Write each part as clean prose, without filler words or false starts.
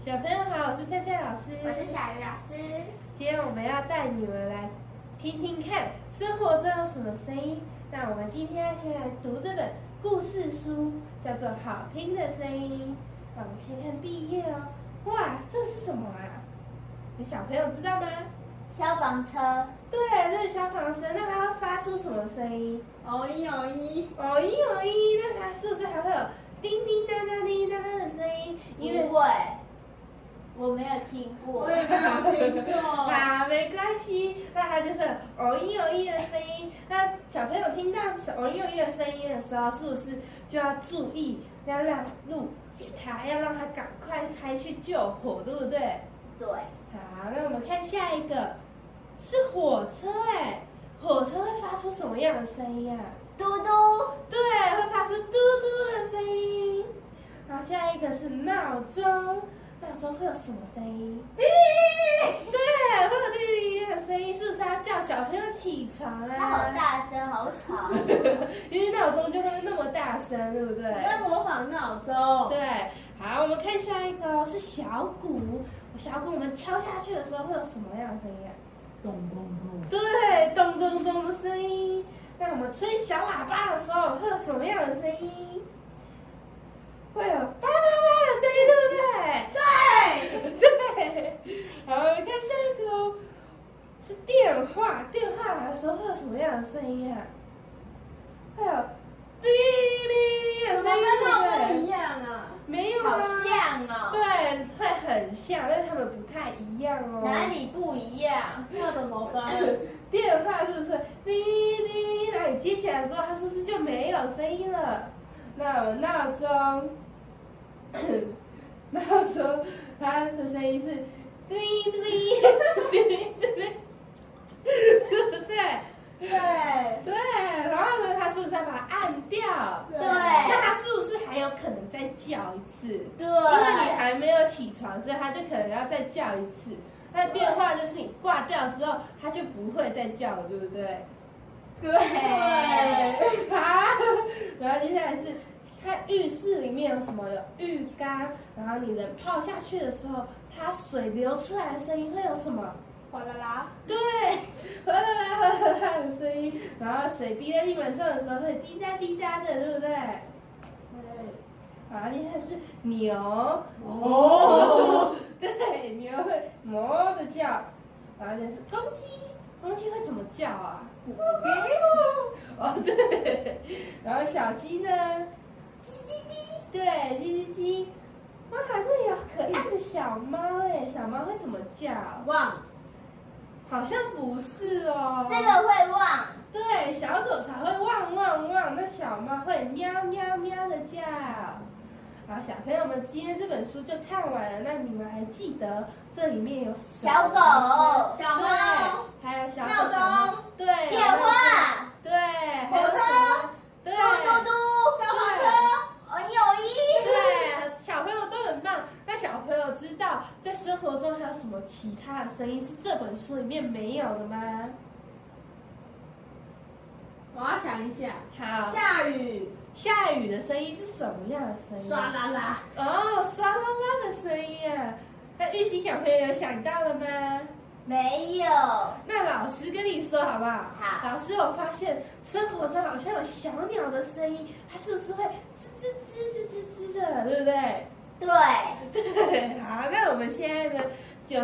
小朋友好，我是菜菜老师，我是小鱼老师。今天我们要带你们来听听看生活中有什么声音。那我们今天要先来读这本故事书，叫做《好听的声音》。那我们先看第一页哦。哇，这是什么啊？有小朋友知道吗？消防车。对，这是消防车。那它会发出什么声音？哦咦哦咦。哦咦哦咦，那它是不是还会有叮叮当当、叮叮当当的声音？因为不会，我没有听过。我也没有听过。好，没关系。那它就是哦咦哦咦的声音。那小朋友听到哦咦哦咦的声音的时候，是不是就要注意，要让路给他，要让他赶快开去救火，对不对？对。好，那我们看下一个，是火车哎，火车会发出什么样的声音啊？嘟嘟。对，会发出嘟嘟的声音。然后下一个是闹钟，闹钟会有什么声音？叮！对，会有叮叮的声音，是不是要叫小朋友起床啊？它好大声，好吵。因为闹钟就会那么大声，对不对？我在模仿闹钟。对，好，我们看下一个哦，是小鼓。小鼓我们敲下去的时候会有什么样的声音啊？咚咚咚。对，咚咚咚的声音。那我们吹小喇叭的时候会有什么样的声音？会有叭叭叭的声音，对不对？对。好，我们看下一个哦，是电话。电话来的时候会有什么样的声音啊？会有叮铃铃的声音，跟闹钟对不对？一样啊。没有啊，好像哦。对，会很像，但是它们不太一样哦。哪里不一样？那怎么分？电话是不是叮叮？那你接起来的时候，它是不是就没有声音了？那我闹钟，闹钟它的声音是叮叮叮叮叮，对不对？对。对，然后呢，它是不是要把它按掉？对那它是不是还有可能再叫一次？对。因为你还没有起床，所以它就可能要再叫一次。那电话就是你挂掉之后，它就不会再叫了，对不对？对。好，然后接下来是看浴室里面有什么，有浴缸，然后你冷泡下去的时候，它水流出来的声音会有什么？哗啦啦。对，哗啦啦哗啦啦的声音，然后水滴在地板上的时候会滴答滴答的，对不对？对。好，接下来是牛。哦。对，牛会哞的叫，然后就是公鸡，公鸡会怎么叫啊？哦对，然后小鸡呢？叽叽叽，对，叽叽叽。哇，这里有可爱的小猫哎，小猫会怎么叫？汪。好像不是哦。这个会汪。对，小狗才会汪汪汪，那小猫会喵喵喵的叫。好，小朋友们，今天这本书就看完了。那你们还记得这里面有小狗、小猫，还有小狗、闹钟，对，电话，对，火车，对，嘟嘟嘟，消防车，哦咦哦咦。对，小朋友都很棒。那小朋友知道在生活中还有什么其他的声音是这本书里面没有的吗？我要想一下。好，下雨。下雨的声音是什么样的声音？刷啦啦。哦，刷啦啦的声音啊！那玉兴小朋友有想到了吗？没有。那老师跟你说好不好？好。老师，我发现生活中好像有小鸟的声音，它是不是会吱吱吱吱吱吱的，对不对？对。对。好，那我们现在呢，就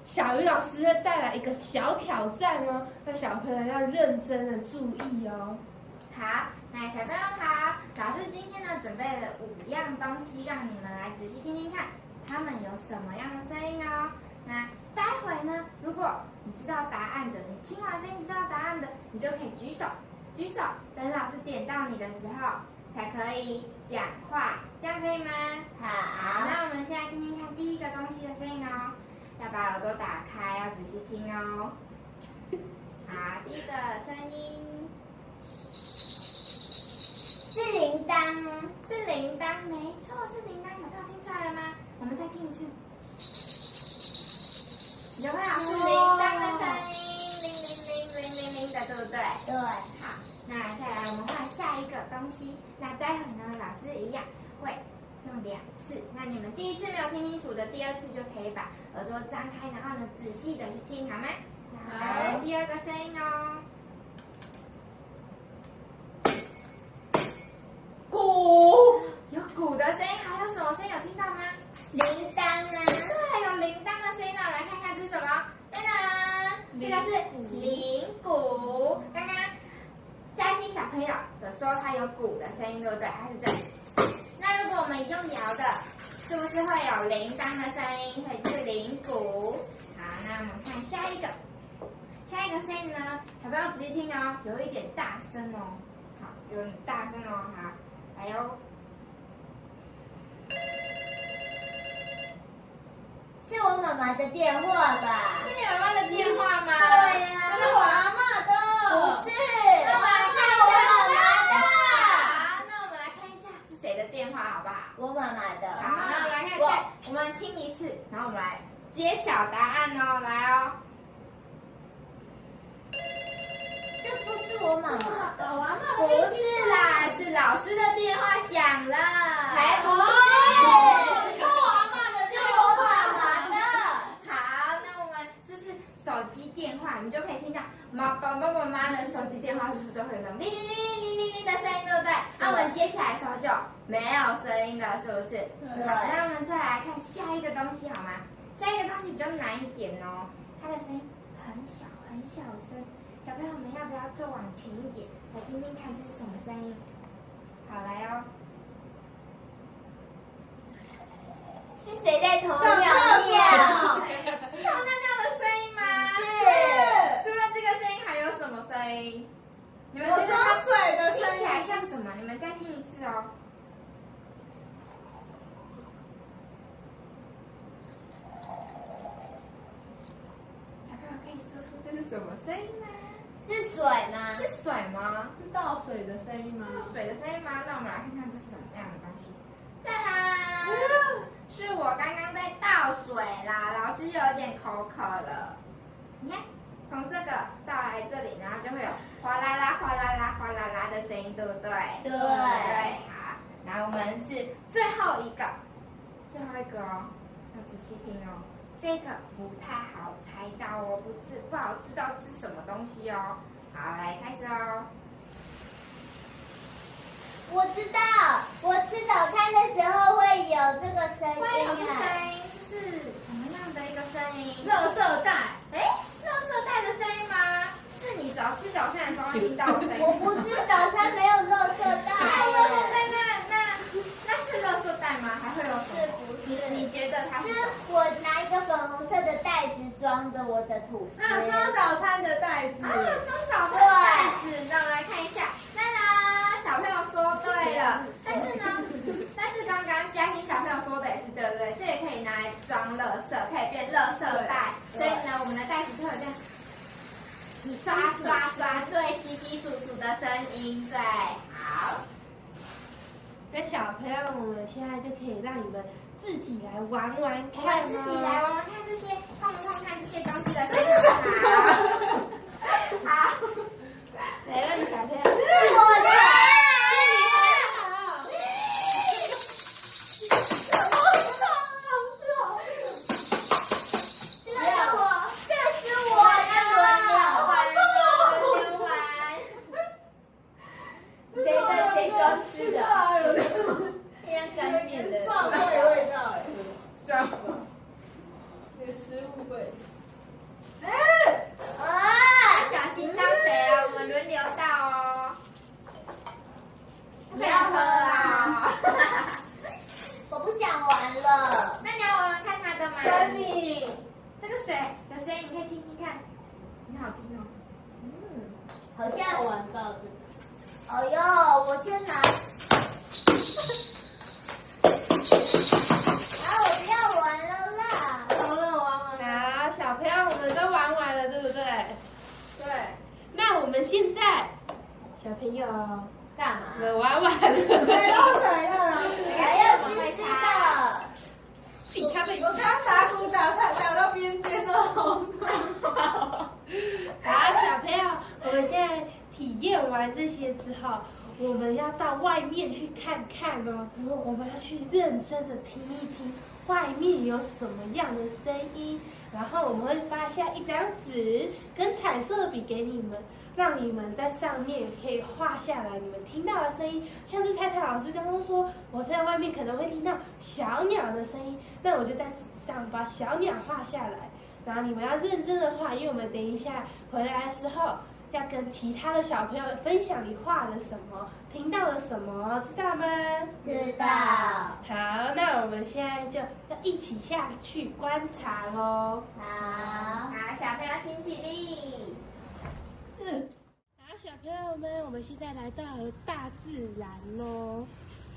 小鱼老师会带来一个小挑战哦，那小朋友要认真的注意哦。好，那小朋友好，老师今天呢准备了5样东西，让你们来仔细听听看，它们有什么样的声音哦。那待会呢，如果你知道答案的，你听完声音知道答案的，你就可以举手，举手，等老师点到你的时候才可以讲话，这样可以吗？好，那我们现在听听看第一个东西的声音哦，要把耳朵打开，要仔细听哦。好，第一个声音。是铃铛，是铃铛，没错，是铃铛。小朋友听出来了吗？我们再听一次。小朋友是铃铛的声音，铃铃铃铃铃铃的，对不对？对。好，那再来我们换下一个东西。那待会呢，老师一样会用2次。那你们第一次没有听清楚的，第2次就可以把耳朵张开，然后呢仔细的去听，好吗？来，第2个声音哦。鼓，有鼓的声音，还有什么声音有听到吗？铃铛啊，对，有铃铛的声音，那我们来看看这是什么？噔噔，这个是铃鼓。刚刚嘉欣小朋友有说它有鼓的声音，对不对？它是这里。那如果我们用摇的，是不是会有铃铛的声音？所以是铃鼓。好，那我们看下一个。下一个声音呢，小朋友仔细听哦，有一点大声哦。好，有点大声哦。好，还有。是我妈妈的电话吧？是你妈妈的电话吗？对呀，是我阿嬷的。不是，那我们来看一下是我妈妈的。好，那我们来看一下是谁的电话，好不好？我妈妈的。好，那我们来看，我们听一次，然后我们来揭晓答案哦，来哦。就说是我妈妈的。我阿嬷不是啦，是老师的电话响了。才不是，你说我阿嬷的是我妈妈的。好，那我们这是手机电话，你就可以听到爸爸妈妈的手机电话是不是都会有那种铃铃铃铃铃铃的声音，对不对？那我们接起来的时候就没有声音了，是不是？对好，那我们再来看下一个东西好吗？下一个东西比较难一点哦，它的声音很小很小声。小朋友们要不要坐往前一点，来听听看这是什么声音？好，来哦。是谁在偷上尿厕所尿？是尿尿的声音吗？是。除了这个声音还有什么声音？你们觉得我装它水的听起来声音。像什么？你们再听一次哦。小朋友可以说出这是什么声音吗？是水吗？是水吗？是倒水的声音吗？是水的声音吗？那我们来看看这是什么样的东西。哒啦，是我刚刚在倒水啦，老师有点口渴了。你看，从这个倒来这里，然后就会有哗啦啦、哗啦啦、哗啦啦的声音，对不对？对对，好。然后我们是最后一个哦，要仔细听哦。这个不太好猜到哦，不好知道是什么东西哦。好，来开始哦。我知道，我吃早餐的时候会有这个声音。会有这声音，这是什么样的一个声音？垃圾袋。哎，垃圾袋的声音吗？是你吃早餐的时候会听到的声音。我不吃早餐没有垃圾袋耶。那是垃圾袋吗？还会有什么？是不是？你觉得它是是什么？我拿一个粉红色的袋子装的我的吐司。装早餐的袋子。啊，装早餐的袋子。那我们来看一下。小朋友说对了，但是刚刚嘉欣小朋友说的也是对不对？这也可以拿来装垃圾，可以变垃圾袋。所以呢，我们的袋子就会有这样，你刷刷刷，对，稀稀疏疏的声音，对，好。那小朋友，我们现在就可以让你们自己来玩玩我看们自己来玩玩看这些，碰看这些东西的声音，好。好，来让你小朋友。是我的。食物柜。小心到谁了？我们轮流倒哦。不要喝啦！我不想玩了。那你要玩玩看他的吗？跟你。这个水的声音，你可以听听看，很好听哦。好像玩到这个。哎呦，我先拿。我不要玩了啦。好了，玩完了。好，小朋友，我们都玩完了，对不对？对。那我们现在，小朋友，干嘛？我们玩完了。没漏水了，老师。还要湿湿的。你看我刚打鼓打到边边都红了。好，小朋友，我们现在体验完这些之后，我们要到外面去看看哦，我们要去认真的听一听外面有什么样的声音，然后我们会发下一张纸跟彩色笔给你们，让你们在上面可以画下来你们听到的声音。像是菜菜老师刚刚说，我在外面可能会听到小鸟的声音，那我就在纸上把小鸟画下来，然后你们要认真的画，因为我们等一下回来的时候要跟其他的小朋友分享你画了什么，听到了什么，知道吗？知道。好，那我们现在就要一起下去观察咯。好，好，小朋友请起立。好，小朋友们，我们现在来到了大自然咯。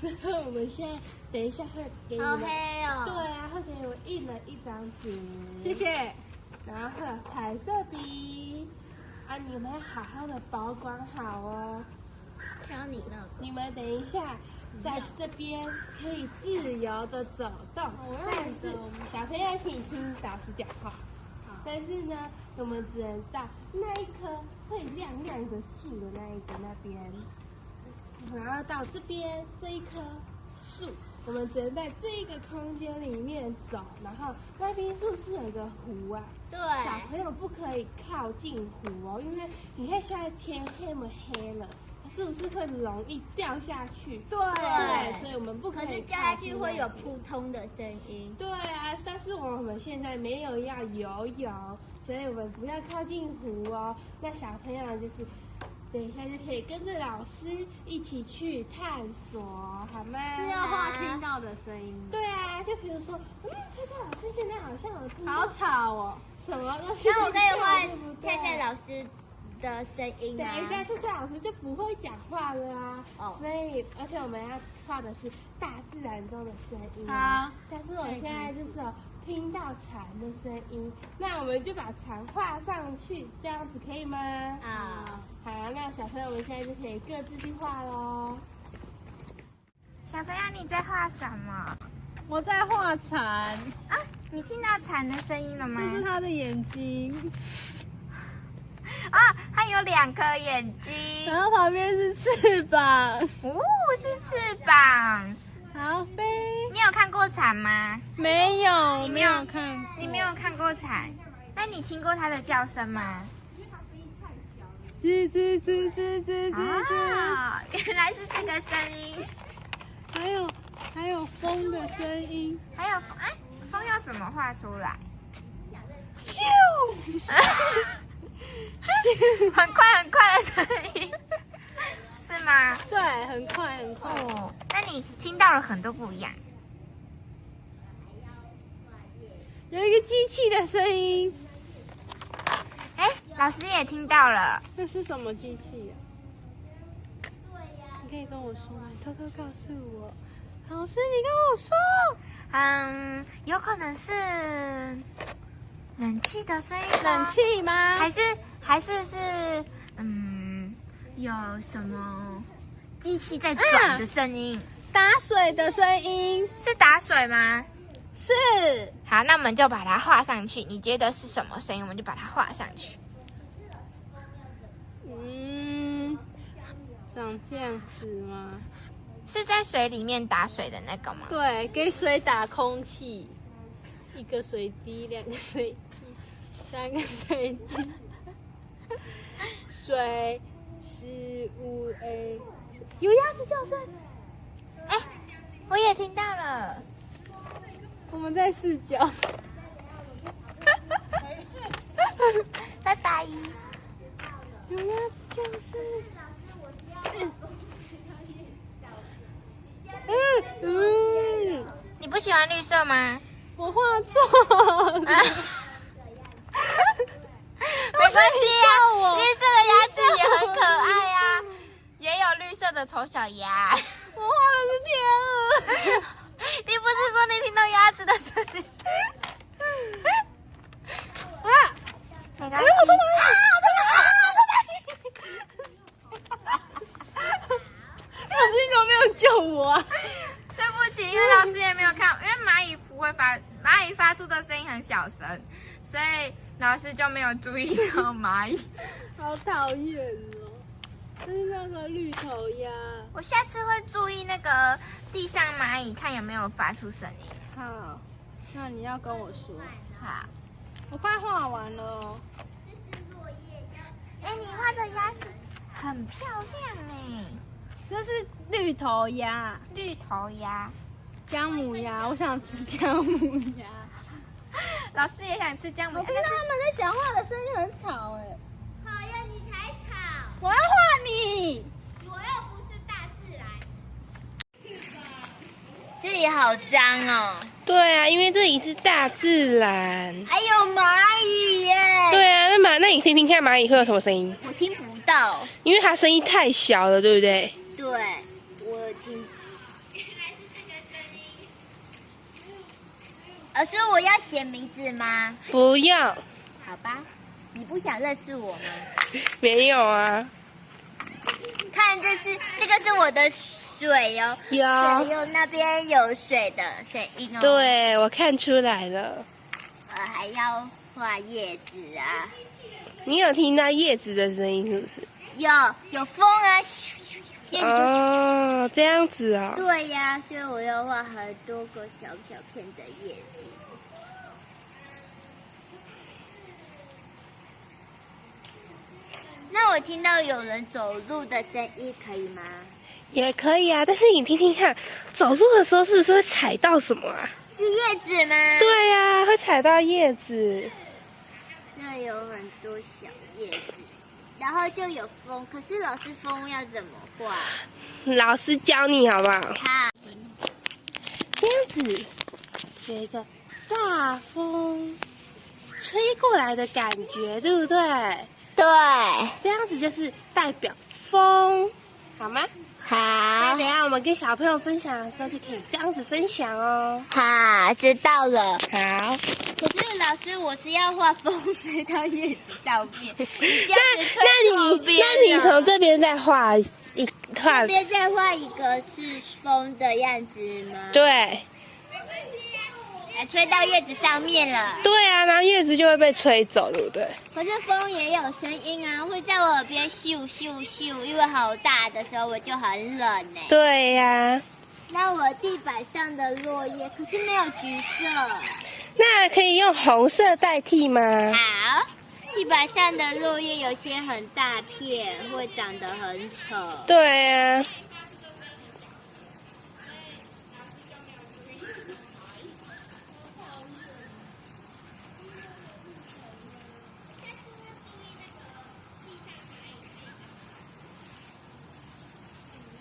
然后我们现在等一下会给你们，好黑哦。对啊，会给你们印了一张纸，谢谢。然后会有彩色笔，啊，你们要好好的保管好哦。挑你那个。你们等一下在这边可以自由的走动，但是小朋友请听老师讲话。但是呢，我们只能到那一棵会亮亮的树的那一个那边，然后到这边这一棵树，我们只能在这一个空间里面走，然后那边是不是有个湖啊？对。小朋友不可以靠近湖哦，因为你看现在天那么黑了，是不是会容易掉下去？对，所以我们不可以。可是掉下去会有扑通的声音。对啊，但是我们现在没有要游泳，所以我们不要靠近湖哦。那小朋友就是等一下就可以跟着老师一起去探索，好吗？是要画听到的声音。对啊，就比如说，菜菜老师现在好像有听到好吵哦。什么东西？那我可以画对不对菜菜老师的声音吗？等一下，菜菜老师就不会讲话了啊。哦。所以，而且我们要画的是大自然中的声音。好。像是我现在就是有听到蝉的声音，那我们就把蝉画上去，这样子可以吗？好。好，那小朋友们现在就可以各自去画咯。小朋友，你在画什么？我在画蝉，啊，你听到蝉的声音了吗？这是它的眼睛，啊，它有2颗眼睛，然后旁边是翅膀。哦，是翅膀。好飞。你有看过蝉吗？没有，你没有看。你没有看过蝉，那你听过它的叫声吗？吱吱吱吱吱吱吱。啊，原来是这个声音。还有风的声音。还有风，哎，风要怎么画出来？咻！很快的声音，是吗？对，很快。哦，那你听到了很多不一样。有一个机器的声音。哎，老师也听到了。这是什么机器啊？你可以跟我说吗？偷偷告诉我。老师，你跟我说。有可能是冷气的声音。冷气吗？还是有什么机器在转的声音？打水的声音。是打水吗？是。好，那我们就把它画上去。你觉得是什么声音？我们就把它画上去。长这样子吗？是在水里面打水的那个吗？对，给水打空气。1个水滴，2个水滴，3个水滴。水15A，有鸭子叫声。哎，我也听到了。我们在视角。拜拜。有鸭子叫声。你不喜欢绿色吗？我画错了。没关系啊，绿色的鸭子也很可爱啊，也有绿色的丑小鸭。我画的是天鹅。你不是说你听到鸭子的声音？啊，没关系。老师，你怎么没有救我啊？对不起，因为老师也没有看，因为蚂蚁发出的声音很小声，所以老师就没有注意到蚂蚁。好讨厌哦！这是那个绿头鸭。我下次会注意那个地上蚂蚁，看有没有发出声音。好，那你要跟我说。好。我快画完了哦。哎，你画的鸭子很漂亮哎。这是绿头鸭。绿头鸭。姜母鸭，我想吃姜母鸭。老师也想吃姜母鸭。我听到他们在讲话的声音很吵哎。讨厌你才吵，我要画你。我又不是大自然。这里好脏哦。对啊，因为这里是大自然。还有蚂蚁耶。对啊，那你听听看蚂蚁会有什么声音？我听不到。因为它声音太小了，对不对？对，我听。老师，我要写名字吗？不要。好吧，你不想认识我吗？没有啊。看，这个是我的水哦，有。水有那边有水的声音哦。对，我看出来了。我还要画叶子啊。你有听到叶子的声音是不是？有风啊，叶子就。哦，这样子哦。对呀，所以我要画很多个小小片的叶子。那我听到有人走路的声音，可以吗？也可以啊，但是你听听看，走路的时候是不是会踩到什么啊？是叶子吗？对呀，会踩到叶子。这有很多小叶子，然后就有风。可是老师，风要怎么画？老师教你好不好？好。这样子，有一个大风吹过来的感觉，对不对？对。这样子就是代表风，好吗？那好等一下我们跟小朋友分享的时候就可以这样子分享哦。好，知道了。好。可是老师，我是要画风吹到叶子上面。那你从这边再画这边再画一个是风的样子吗？对。吹到叶子上面了。对啊，然后叶子就会被吹走，对不对？可是风也有声音啊，会在我耳边咻咻咻，因为好大的时候我就很冷呢。对呀。那我地板上的落叶可是没有橘色。那可以用红色代替吗？好，地板上的落叶有些很大片，会长得很丑。对呀。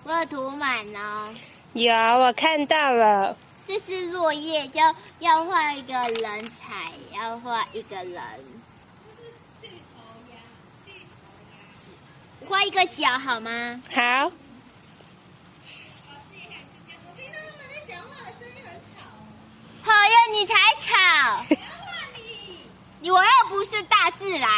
我有涂满哦。有，我看到了。这是落叶，要画一个人踩，要画一个人，画一个脚好吗？好。讨厌你才吵！我又不是大自然。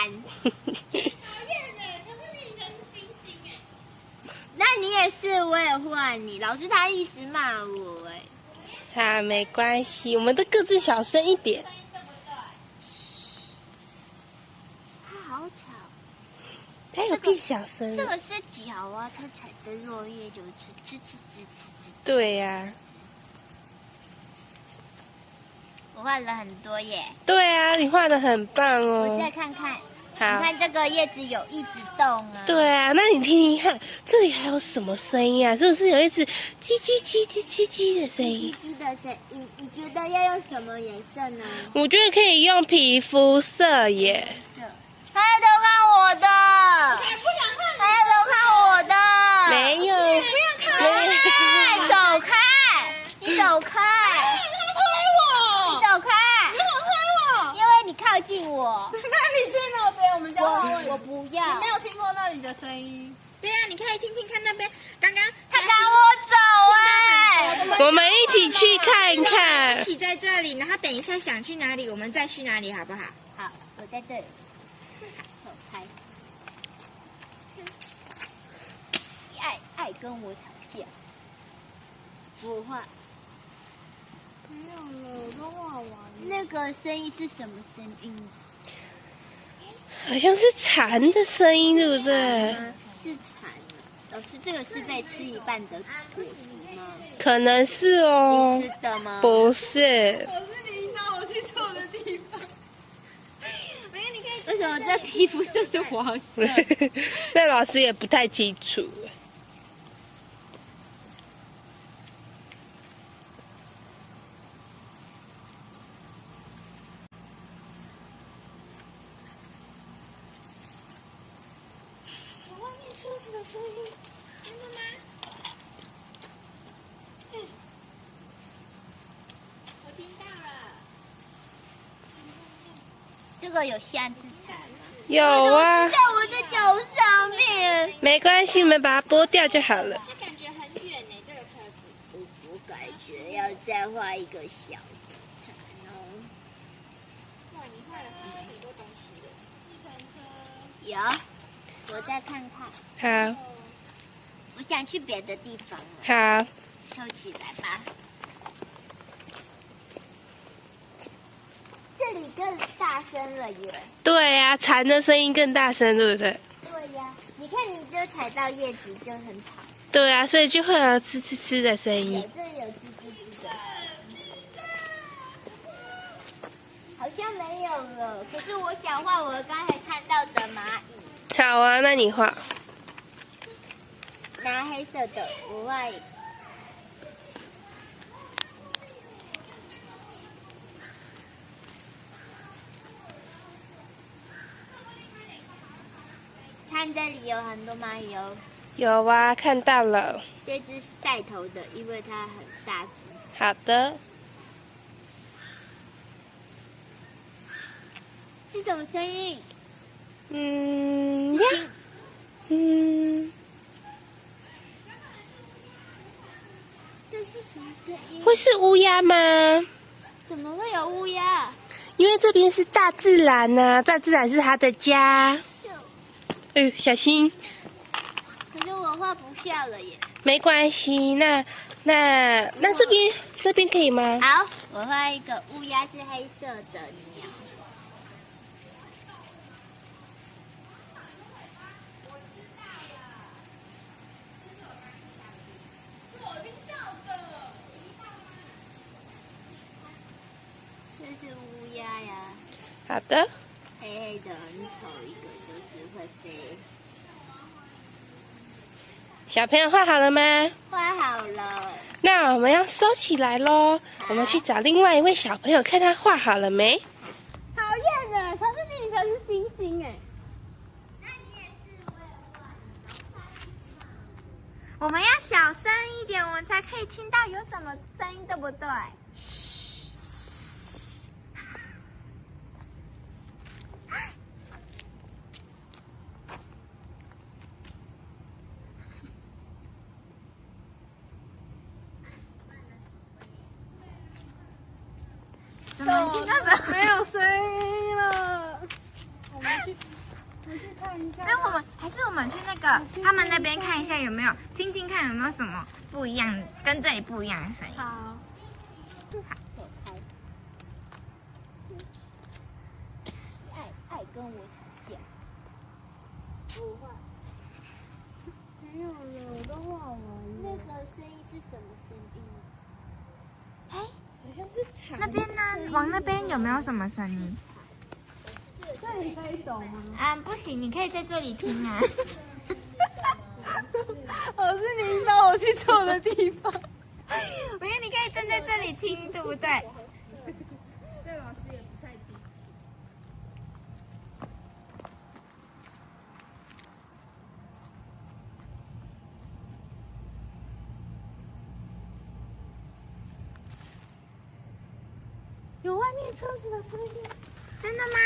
那你也是，我也画你。老师他一直骂我哎。好，没关系，我们都各自小声一点。他好吵。他有变小声。这个是脚啊，他踩着落叶就吱吱吱吱吱。对呀。我画了很多耶。对啊，你画的很棒哦。我再看看。好。你看这个叶子有一直动啊。对啊，那你听听看，这里还有什么声音啊？是不是有一只叽叽叽叽叽叽的声音？叽叽的声音，你觉得要用什么颜色呢？我觉得可以用皮肤色耶。还要偷看我的，还要偷看我的，没有，没有，走开，你走开，你走开，因为你靠近我。那你去那边，我们交换位置。我不要。你没有听过那里的声音？对啊，你可以听听看那边，刚刚他赶我走哎。我们一起去看一看。一起在这里，然后等一下想去哪里，我们再去哪里，好不好？好，我在这里。走开。爱跟我吵架。我画。没有了，我都画完了。那个声音是什么声音？好像是蝉的声音，对不对？是蝉。老师，这个是被吃一半的果实吗？可能是哦。吃的吗？不是。老师，你引导我去错的地方。为什么这皮肤就是黄色？那老师也不太清楚。外面车子的声音，真的吗？我听到了。这个有下肢残吗？有啊。在我的脚上面。没关系，我们把它剥掉就好了。它感觉很远呢，这个车子。我感觉要再画一个小的残哦。哇，你画了很多东西了。计程车。有，我再看看。好。我想去别的地方了。好。收起来吧。这里更大声了耶。对呀、蝉的声音更大声，对不对？对呀，你看你就踩到叶子就很吵。对啊，所以就会有吱吱吱的声音。这里有吱吱吱的。好像没有了，可是我想画我刚才看到的蚂蚁。好啊，那你画。拿黑色的，我画一个。看这里有很多蚂蚁哦。有啊，看到了。这只是带头的，因为它很大只。好的。是什么声音？呀。这是什么声音？会是乌鸦吗？怎么会有乌鸦？因为这边是大自然呐、大自然是它的家。小心。可是我画不下了耶。没关系，那这边可以吗？好，我画一个乌鸦是黑色的鸟。这是乌鸦呀。好的。黑黑的很丑，一个就是会飞。小朋友画好了吗？画好了。那我们要收起来咯。我们去找另外一位小朋友，看他画好了没？讨厌的，可是你才是星星哎。我们要小声一点，我们才可以听到有什么声音，对不对？怎么听到什么？没有声音了。我们去看一下。那我们去那个他们那边看一下有没有，听听看有没有什么不一样，跟这里不一样的声音。好。走开。爱跟我吵架。我画。没有了，我都画完了。那个声音是什么声音？哎，好像是蝉。那边呢？往那边有没有什么声音？这里可以走吗？不行，你可以在这里听啊。老师，你引导我去错的地方。我觉得你可以站在这里听，对不对？这老师也不太清楚。有外面车子的声音。真的吗？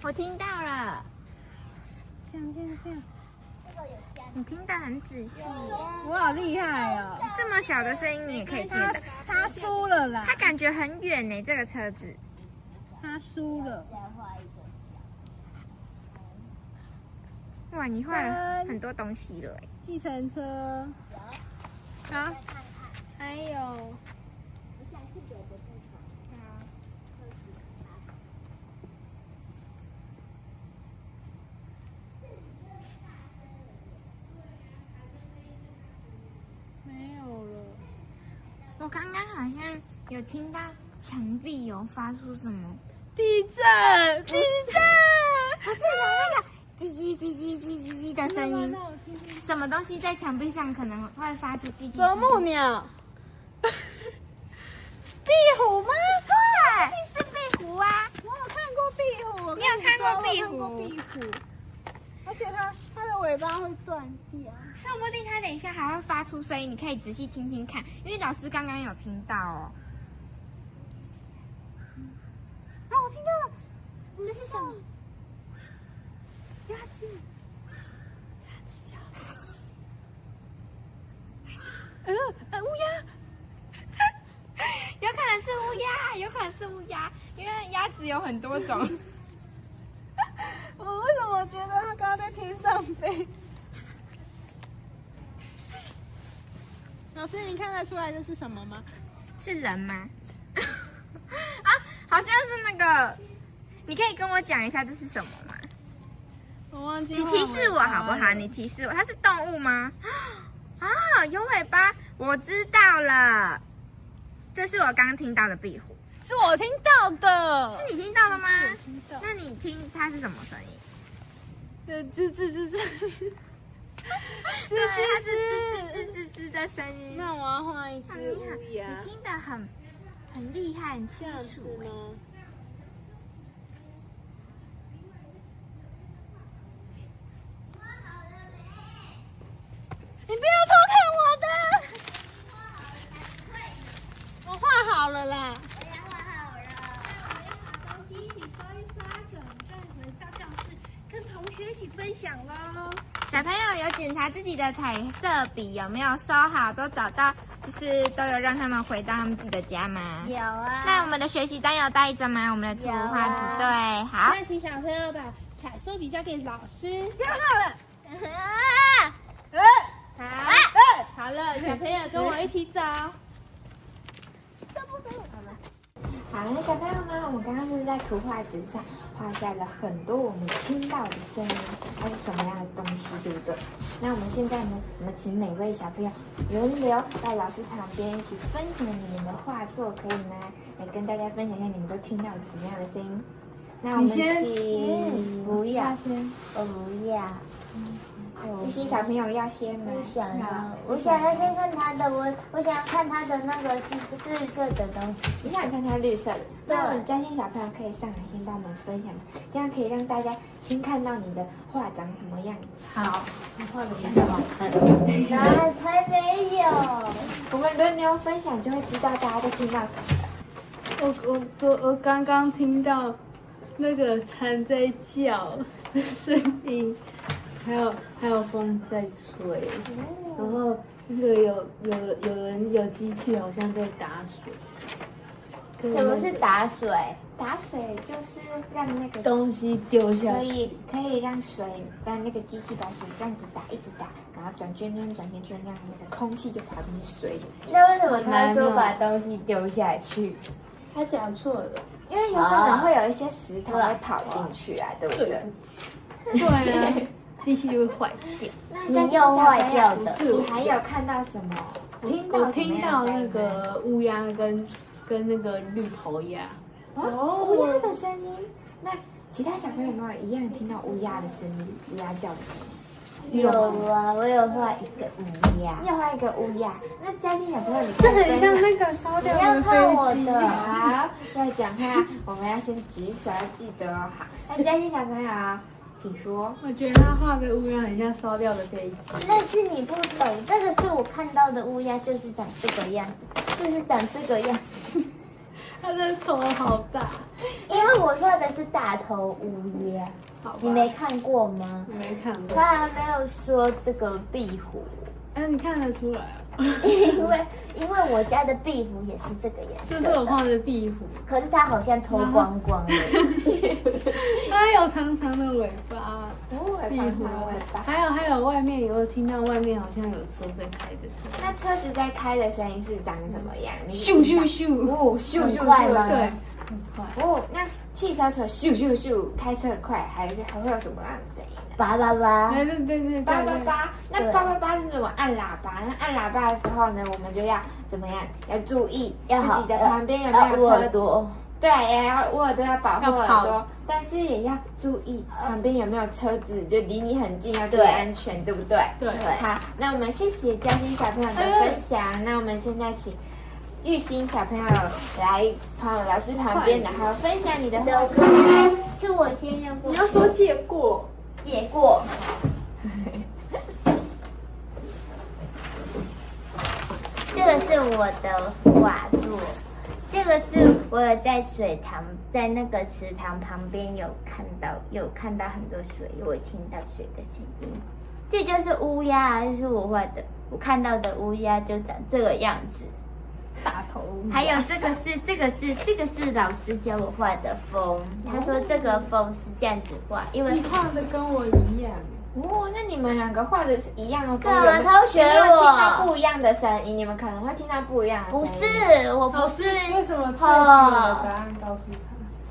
我听到了。这样。你听得很仔细，我好厉害哦！这么小的声音你也可以听得。他输了啦。它感觉很远呢，这个车子。他输了。哇，你画了很多东西了哎。计程车。好。还有。我刚刚好像有听到墙壁有发出什么，地震，地震！不是有那个叽叽叽叽叽叽叽的声音？什么东西在墙壁上可能会发出叽叽叽叽？啄木鸟。壁虎吗？对，是壁虎啊！我有看过壁虎，你有看过壁虎？我看过壁虎，而且它的尾巴会断掉。说不定它等一下还会发出声音，你可以仔细听听看，因为老师刚刚有听到哦。啊，我听到了，这是什么？鸭子。乌鸦。有可能是乌鸦，有可能是乌鸦，因为鸭子有很多种。我为什么觉得它刚刚在天上飞？老师，你看得出来这是什么吗？是人吗？啊，好像是那个。你可以跟我讲一下这是什么吗？我忘记。你提示我好不好？你提示我，它是动物吗？啊，有尾巴，我知道了。这是我刚听到的壁虎，是我听到的。是你听到的吗？是我听到。那你听它是什么声音？吱吱吱吱，对，它是吱吱吱吱的声音。那我要画一只乌鸦。你听得很厉害，很清楚吗？你不要偷看我的！我画好了啦。我也画好了。把东西一起刷一刷，就能回到教室，跟同学一起分享喽。小朋友有检查自己的彩色笔有没有收好，都找到，就是都有让他们回到他们自己的家吗？有啊。那我们的学习单有带着吗？我们的图画纸对，好。那请小朋友把彩色笔交给老师。不要闹了。好了，小朋友跟我一起找。好，那小朋友们，我们刚刚是在图画纸上画下了很多我们听到的声音，它是什么样的东西，对不对？那我们现在呢，我们请每位小朋友轮流到老师旁边一起分享你们的画作，可以吗？来跟大家分享一下你们都听到了什么样的声音。那我们请不要先，我不要。玉兴小朋友要先吗？我想要先看他的，我想看他的那个是绿色的东西。你想看它绿色的？那我们嘉欣小朋友可以上来先帮我们分享，这样可以让大家先看到你的画长什么样子。好，你画的比较好看。哪才没有？我们轮流分享，就会知道大家都听到什么。我刚刚听到那个蝉在叫的声音，还有风在吹，然后那个有人有机器好像在打水。什么是打水？打水就是让那个东西丢下去，可以让水让那个机器把水这样子打，一直打，然后转圈圈，让那个空气就跑进水里。那为什么他说把东西丢下去？他讲错了，因为有可能会有一些石头会跑进去啊，对不对？对啊，机器就会坏掉。你又坏掉的。你还有看到什么？我听到那个乌鸦跟那个绿头鸭。哦，乌鸦的声音。那其他小朋友有没有一样听到乌鸦的声音？乌鸦叫的声音？有啊，我有画一个乌鸦。你有画一个乌鸦？那嘉欣小朋友，你这很像那个烧掉的飞机。好，要讲话，我们要先举手，要记得哦。好，那嘉欣小朋友，请说。我觉得他画的乌鸦很像烧掉的飞机。那是你不懂，这个是我看到的乌鸦，就是长这个样子，就是长这个样子。它的头好大，因为我画的是大头乌鸦，你没看过吗？我没看过。他还没有说这个壁虎，你看得出来啊？因为我家的壁虎也是这个颜色。这是我画的壁虎，可是它好像脱光光了。它有长长的尾巴。壁虎的尾巴。还有外面有听到外面好像有车在开的声音。那车子在开的声音是长什么样？咻咻咻！哦，咻咻咻！快吗？对，很快。哦，那汽车除了咻咻咻开车快，还会有什么样的声音呢？叭叭叭。对。叭叭叭。那叭叭叭是我们按喇叭，那按喇叭的时候呢，我们就要怎么样？要注意要好自己的旁边有没有握车子。耳朵，对，也要握耳朵，要保护要跑耳朵，但是也要注意旁边有没有车子，就离你很近，要注意对安全，对不对？对，好，那我们谢谢嘉欣小朋友的分享。那我们现在请玉兴小朋友来老师旁边，然后分享你的画作。是我先用过，你要说借过，借过。这个是我的画作，这个是我有在水塘，在那个池塘旁边有看到很多水，我有听到水的声音。这就是乌鸦，这是我画的，我看到的乌鸦就长这个样子。大头。还有这个是老师教我画的风，他说这个风是这样子画，因为你画的跟我一样。哦，那你们两个画的是一样的风，干嘛偷学有没有听到我？不一样的声音？你们可能会听到不一样的声不音。是，我不老是师，为什么蔡徐我的答案告诉他？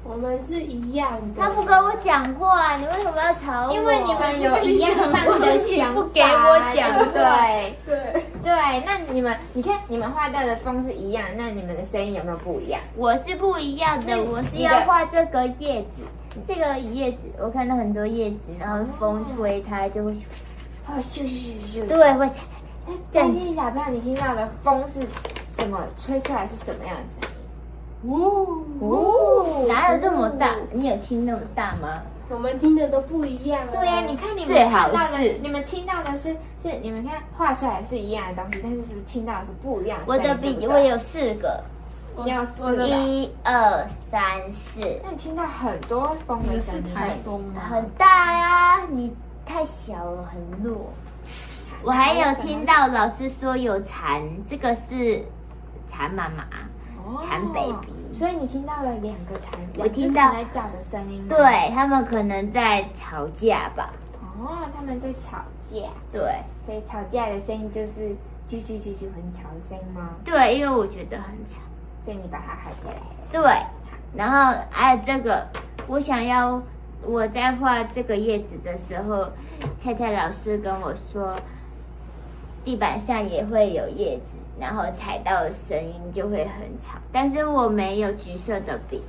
我们是一样的。他不跟我讲话，你为什么要吵我？因为你们有一样棒的想法，不给我讲对对，对。那你看你们画到的风是一样，那你们的声音有没有不一样？我是不一样的，我是要画这个叶子，这个叶子，我看到很多叶子，然后风吹它就会，哦，咻咻咻咻。对，会嚓嚓嚓。嘉欣小朋友，你听到的风是什么？吹出来是什么样的声音？哦，哪有这么大？你有听那么大吗？我们听的都不一样啊。对呀、你看你们最好看到的是，你们听到的是你们看画出来是一样的东西，但是是不是听到的是不一样的声音？我的笔对不对我有4个，你有4个， 1、2、3、4，那你听到很多风你的是的声音，台风吗？很大呀，你太小了，很弱。我还有听到老师说有蝉，这个是蝉妈妈，蝉 baby。所以你听到了2个蝉，我听到2只蝉在叫的声音。，对他们可能在吵架吧？哦，他们在吵架，对所以吵架的声音就是啾啾啾啾很吵的声音吗？对，因为我觉得很吵。所以你把它画下来。对，然后还有这个，我在画这个叶子的时候，菜菜老师跟我说，地板上也会有叶子，然后踩到的声音就会很吵。但是我没有橘色的笔，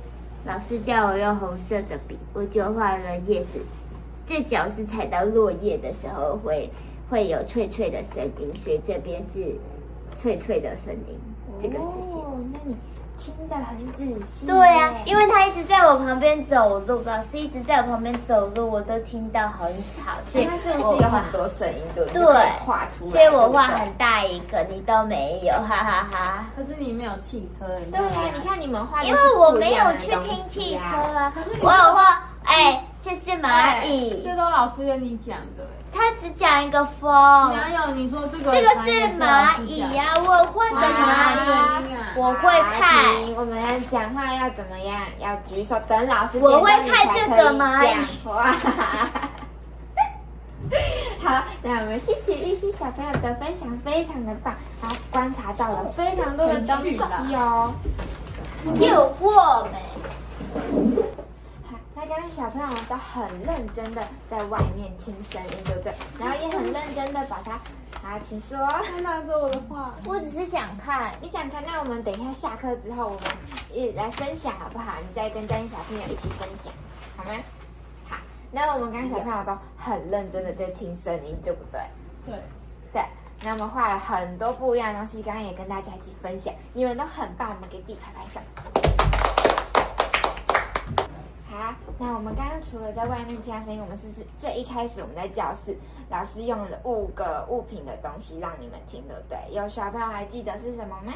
老师叫我用红色的笔，我就画了叶子。这脚是踩到落叶的时候会有脆脆的声音，所以这边是脆脆的声音。这个是写。哦，那你听得很仔细。对呀、因为他一直在我旁边走路，老师一直在我旁边走路，我都听到很吵，所以它是不是有很多声音？对不对？对就可以画出来。所以我画对不对很大一个，你都没有，哈哈哈。可是你没有汽车，你对呀、你看你们画的是因为我没不一样的有去听东西汽车啊。啊，我有画，这是蚂蚁这，都老师跟你讲的。他只讲一个风，哪有你说这个？这个是蚂蚁呀、我画的蚂蚁，我会看。我们要讲话要怎么样？要举手，等老师我会点到你才看这个可以蚂蚁讲话。好，那我们谢谢玉溪小朋友的分享，非常的棒，他观察到了非常多的东西哦。有过没？好，那刚刚小朋友都很认真的在外面听声音，对不对？然后也很认真的把它，好，请说。他拿着我的画，我只是想看。你想看？那我们等一下下课之后，我们也来分享好不好？你再跟嘉欣小朋友一起分享，好吗？好，那我们刚刚小朋友都很认真的在听声音，对不对？对，对。那我们画了很多不一样的东西，刚刚也跟大家一起分享，你们都很棒，我们给自己拍拍手。好，那我们刚刚除了在外面听到声音，我们是不是最一开始我们在教室，老师用了5个物品的东西让你们听，对不对？有小朋友还记得是什么吗？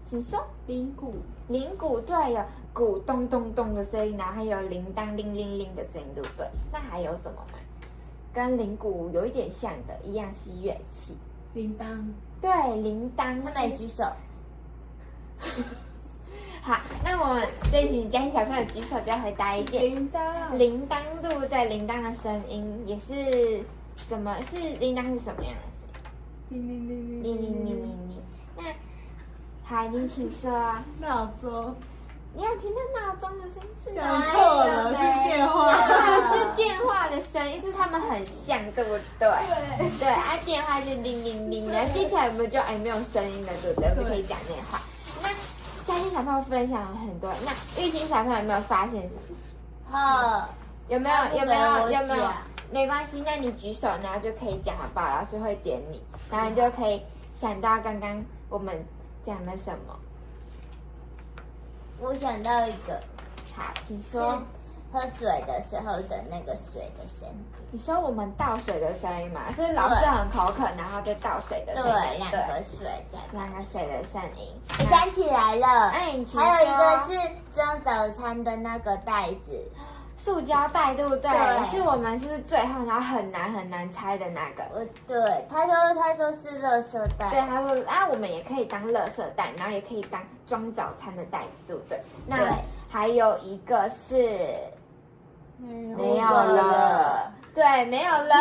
请说。铃鼓，铃鼓，对，有鼓咚咚咚的声音，然后还有铃铛铃铃铃的声音，对不对？那还有什么吗？跟铃鼓有一点像的，一样是乐器。铃铛，对，铃铛。他没举手。好，那我们这请嘉欣小朋友举手再回答一遍。铃铛，铃铛，对不对？铃铛的声音也是怎么？是铃铛是什么样的声音？铃铃铃铃铃铃铃铃铃。那好，您请说。闹钟，你有听到闹钟的声音？是讲错了，是电话。是电话的声音，是他们很像，对不对？对，啊，电话就铃铃铃，然后接起来我们就没有声音了，对不对？我们可以讲电话。那嘉欣小朋友分享了很多，那玉欣小朋友有没有发现什么？有没有？没关系，那你举手，然后就可以讲好不好？老师会点你，然后你就可以想到刚刚我们讲了什么。我想到一个，好，请是说。喝水的时候的那个水的声音。你说我们倒水的声音嘛？是老师很口渴，然后就倒水的声音。对，两个水在。两个水的声音。我想起来了，哎，请还有一个说是装早餐的那个袋子。塑胶袋，对不对？对是我们是不是最后然后很难猜的那个？对，他说是垃圾袋。对，他说啊，我们也可以当垃圾袋，然后也可以当装早餐的袋子，对不对？那对还有一个是没有了了，对，没有了。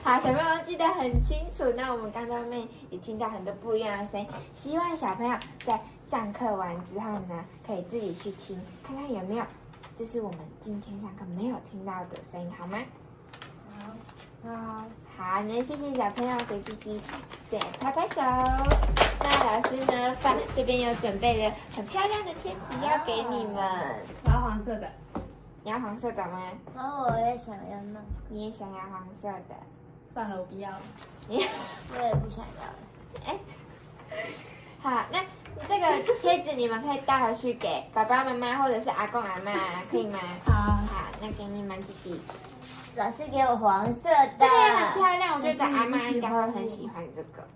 好，小朋友记得很清楚。那我们刚刚面也听到很多不一样的声音，希望小朋友在上课完之后呢，可以自己去听，看看有没有就是我们今天上课没有听到的声音，好吗？好，那谢谢小朋友给自己对拍拍手。那老师呢，这边有准备了很漂亮的贴纸要给你们。我要黄色的。你要黄色的吗？然后我也想要那个，你也想要黄色的？算了，我不要了。你我也不想要。哎，好，那这个贴纸你们可以带回去给爸爸妈妈或者是阿公阿妈，可以吗？好，好，那给你们自己。老师给我黄色的，这个也很漂亮，我觉得阿妈应该会很喜欢这个。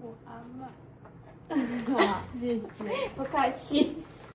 我阿妈。好，谢谢。不客气。